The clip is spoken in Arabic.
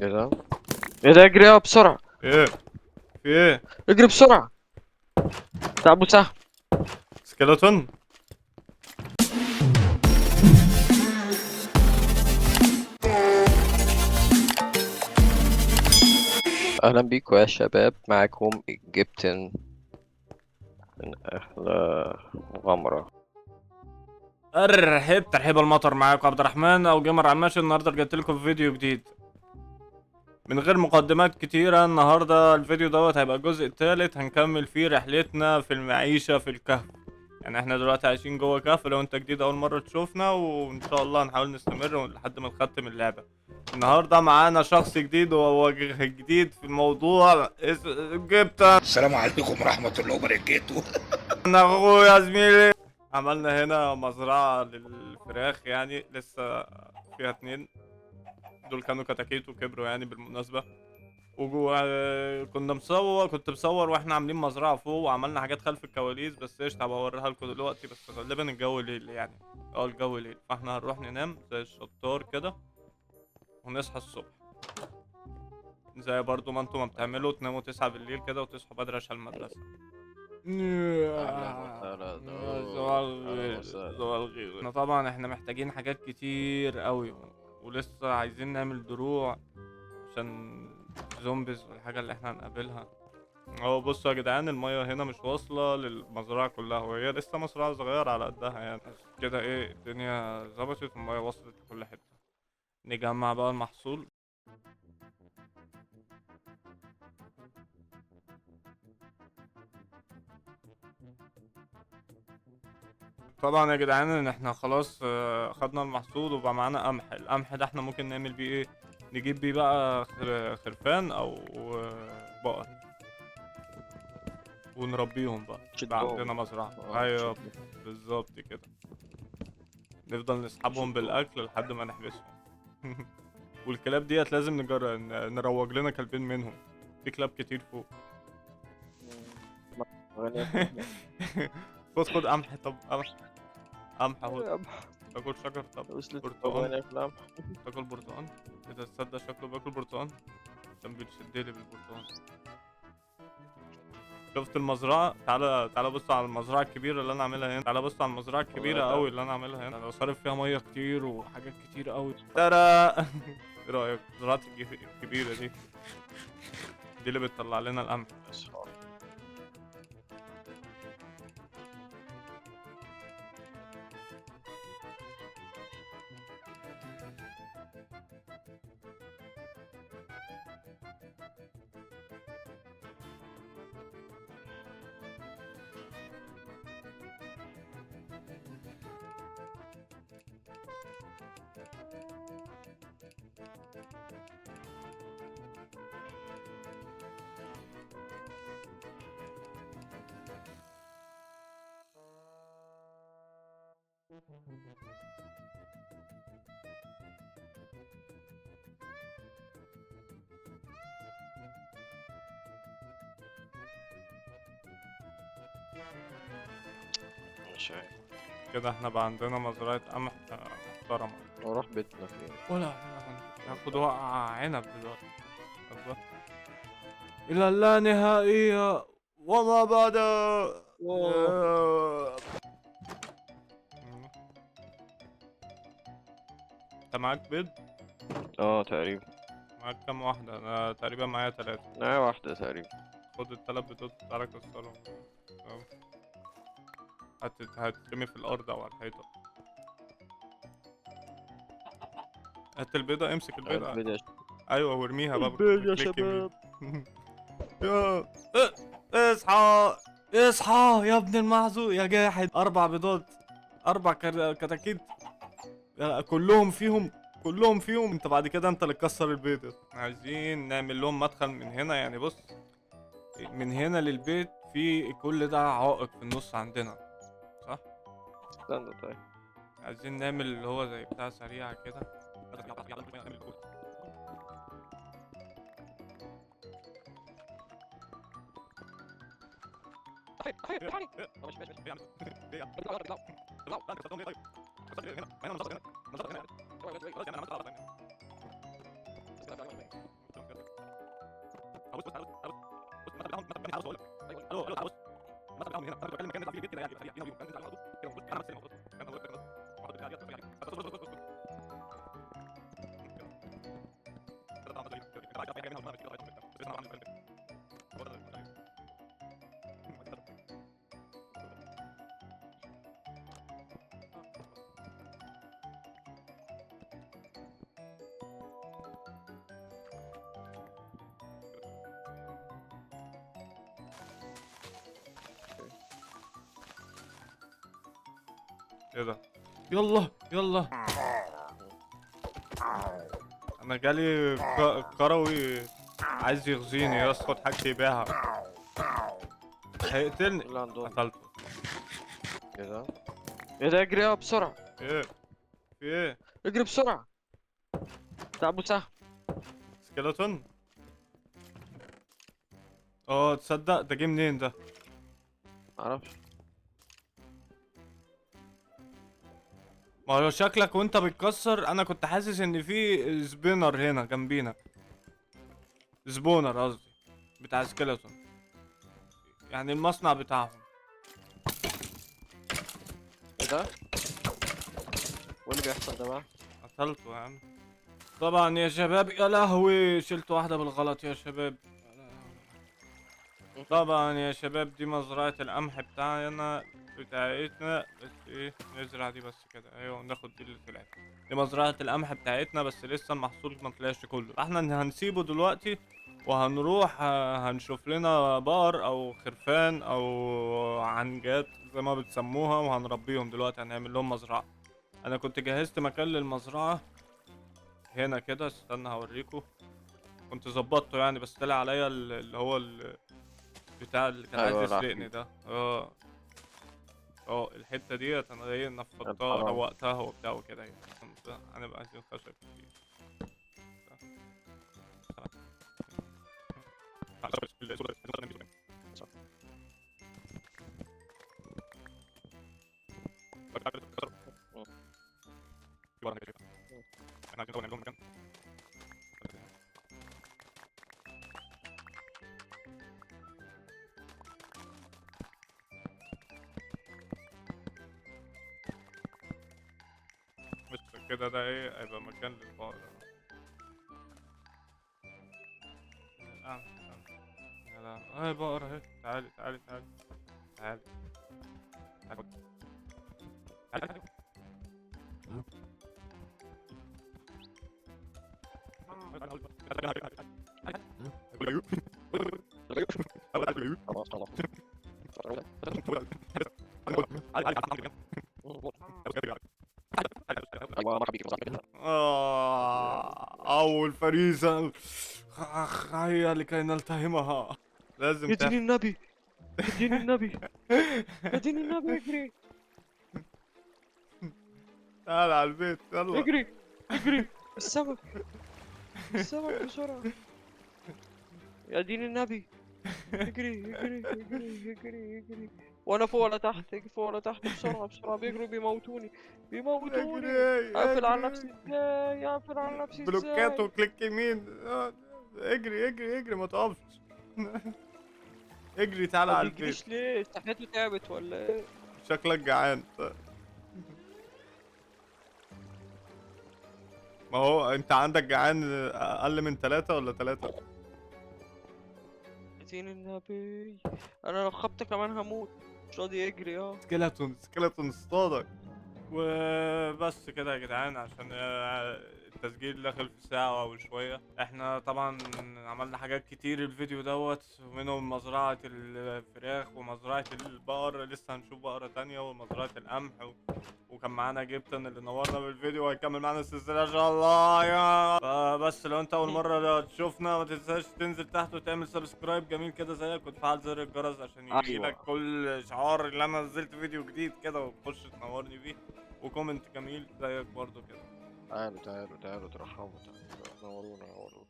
ايه ده؟ ايه ده؟ اجري يا بسرعة. ايه في ايه؟ اجري بسرعة. بتاع ابو سهم. سكيلتون. اهلا بيكم يا شباب، معاكم الجبتن من احلى مغامرة. ترحيب المطر، معاكم عبد الرحمن او جيمر على الماشي. النهارده رجعت لكم في فيديو جديد من غير مقدمات كتيره. النهارده الفيديو دوت هيبقى الجزء الثالث، هنكمل فيه رحلتنا في المعيشه في الكهف. يعني احنا دلوقتي عايشين جوه كهف، لو انت جديد اول مره تشوفنا، وان شاء الله هنحاول نستمر لحد ما نختم اللعبه. النهارده معانا شخص جديد وهو جديد في الموضوع، جبت السلام عليكم ورحمة الله وبركاته. انا اخويا زميلي. عملنا هنا مزرعة للفراخ، يعني لسه فيها 2. دول كانوا كتاكيت وكبروا يعني بالمناسبة. وجوا كنت مصور واحنا عاملين مزرعة فوق، وعملنا حاجات خلف الكواليس، بس قشطة بوريها لكم دلوقتي. بس غالبا الجو ليل يعني. الجو ليل، فاحنا هنروح ننام زي الشطار كده ونصحى الصبح، زي برضو ما انتوا ما بتعملوا، تناموا 9 بالليل كده وتصحوا بدري عشان المدرسة. اهلا وسهلا. صباح اهلا الخير، وسهلا. صباح الخير. احنا طبعا محتاجين حاجات كتير قوي، ولسه عايزين نعمل دروع عشان زومبيز والحاجة اللي احنا هنقابلها. اهو بصوا يا جدعان، المية هنا مش واصلة للمزرعة كلها، وهي لسه مزرعة صغيرة على قدها يعني. بس كده ايه، الدنيا ظبطت والمية وصلت لكل حتة. نجمع بقى المحصول. طبعا يا جدعان ان احنا خلاص خدنا المحصول وبقى معانا قمح. القمح ده احنا ممكن نعمل بيه ايه؟ نجيب بيه بقى خرفان او بقر ونربيهم بقى. يبقى شدهم. عندنا مزرعة. ايوه شدهم. بالظبط كده. نفضل نسحبهم شدهم. بالاكل لحد ما نحبسهم. والكلاب ديت لازم نروج لنا كلبين منهم. في كلاب كتير فوق. غني فهمي. خد قمح. طب قمح اهو. يا تاكل شجر؟ طب وصلت برتقان. الطبانة في لمح. تاكل برتقان؟ ايه ده؟ تصدق شكله بياكل برتقان. كان بيشدلي بالبرتقال. شفت المزرعة؟ تعالى بص على المزرعة الكبيرة اللي أنا عاملها هنا. تعالى بص على المزرعة الكبيرة أوي اللي أنا عاملها هنا. أنا صارف فيها مية كتير وحاجات كتير أوي. ترى إيه رأيك؟ زراعتي الكبيرة دي اللي بتطلع لنا القمح. مش عارف. كده احنا بقى عندنا مزرعة قمح محترمة. نروح بيتنا فين؟ ولا هاخد وقع عنب دلوقتي. أيوة. إلى اللانهائية وما بعد. واو. انت معاك بيض؟ اه تقريبا. معاك كام واحدة؟ انا تقريبا معايا 3. معايا واحدة تقريبا. خد ال3 بيضات، تعالى كسرهم. أهو. هترمي في الارض او على الحيطة. هات البيضة، امسك البيضة. البيت يا ايوه وارميها بقى البيت يا بكليك يمين. شباب. يا اصحى اصحى يا ابن المعزو يا جاحد. 4 بيضات، 4 كتاكيت. كلهم فيهم. انت بعد كده انت اللي تكسر البيض. عايزين نعمل لهم مدخل من هنا، يعني بص، من هنا للبيت في كل ده عائق في النص عندنا، صح؟ استنى طيب. عايزين نعمل اللي هو زي بتاع سريعة كده. ايه ده؟ يلا يلا، انا جالي كروي عايز يغزيني، يسقط حاجتي يبيعها، هيقتلني. اللي عندهم قتلته. ايه ده؟ ايه ده؟ اجري يا بسرعة، ايه في ايه؟ اجري بسرعة. ده ابو سهم. سكيلتون. اه تصدق ده جه منين ده؟ معرفش. ما هو شكلك وانت بتكسر انا كنت حاسس ان في سبينر هنا جنبينا، سبونر قصدي، بتاع سكيلتون، يعني المصنع بتاعهم. ايه ده؟ وايه اللي بيحصل ده بقى؟ قتلته يا عم. طبعا يا شباب، يا لهوي شلت واحدة بالغلط يا شباب. طبعا يا شباب دي مزرعة القمح بتاعتنا، بس ايه نزرع دي بس كده، ايوه ناخد دي اللي طلعت. دي مزرعة القمح بتاعتنا بس لسه المحصول ما طلعش كله، احنا هنسيبه دلوقتي وهنروح هنشوف لنا بقر او خرفان او عنجات زي ما بتسموها، وهنربيهم دلوقتي، هنعمل لهم مزرعة. انا كنت جهزت مكان للمزرعة هنا كده، استنى هوريكم. كنت ظبطته يعني، بس طلع عليا اللي هو بتاع اللي كان عايز ايوه يسرقني العفريت. ده. الحتة ديت انا ايه يا نفضتها حرام. روقتها وبتاع وكده يعني. هنبقى عايزين خشب كتير. بس كده ده ايه هيبقى مكان للبقرة. يلا اهي بقرة اهي، تعالي تعالي تعالي تعالي تعالي تعالي. خلاص خلاص. ايوه مرحبا بيك يا صاحبي. أول فريسة، هيا لكي نلتهمها. لازم يا دين النبي، يا دين النبي، يا دين النبي، اجري تعال على البيت يلا. اجري اجري. السمك، السمك بسرعة. يا دين النبي، اجري اجري اجري اجري اجري. وانا فوق ولا تحت؟ اجري فوق ولا تحت؟ بسرعة بسرعة، بيجروا بيموتوني، بيموتوني. اجري اقفل على اجري. نفسي ازاي؟ اقفل على نفسي بلوكات ازاي؟ وكليك يمين. اجري اجري اجري ما تقفش. اجري تعال ما على البيت. بيجريش ليه؟ صحته تعبت ولا ايه؟ شكلك جعان. ما هو انت عندك جعان اقل من 3 ولا 3؟ يا دين النبي، انا لو خبطة كمان هموت. مش راضي يجري سكيلتون سكيلتون اصطادك. وبس كده يا جدعان، عشان التسجيل داخل في ساعة أو شوية. احنا طبعا عملنا حاجات كتير الفيديو دوت، ومنهم مزرعة الفراخ ومزرعة البقر، لسه هنشوف بقرة تانية ومزرعة القمح وكان معانا جبتن اللي نورنا بالفيديو، وهيكمل معانا السلسلة ان شاء الله يا. فبس لو انت اول مرة تشوفنا ما تنساش تنزل تحت وتعمل سبسكرايب جميل كده زيك، وتفعل زر الجرس عشان يجيلك ايوه. كل اشعار اللي انا نزلت فيديو جديد كده، وتخش تنورني بيه، وكومنت جميل زيك برضو كده. تعالوا تعالوا تعالوا ترحبوا، تعالوا نورونا نورونا.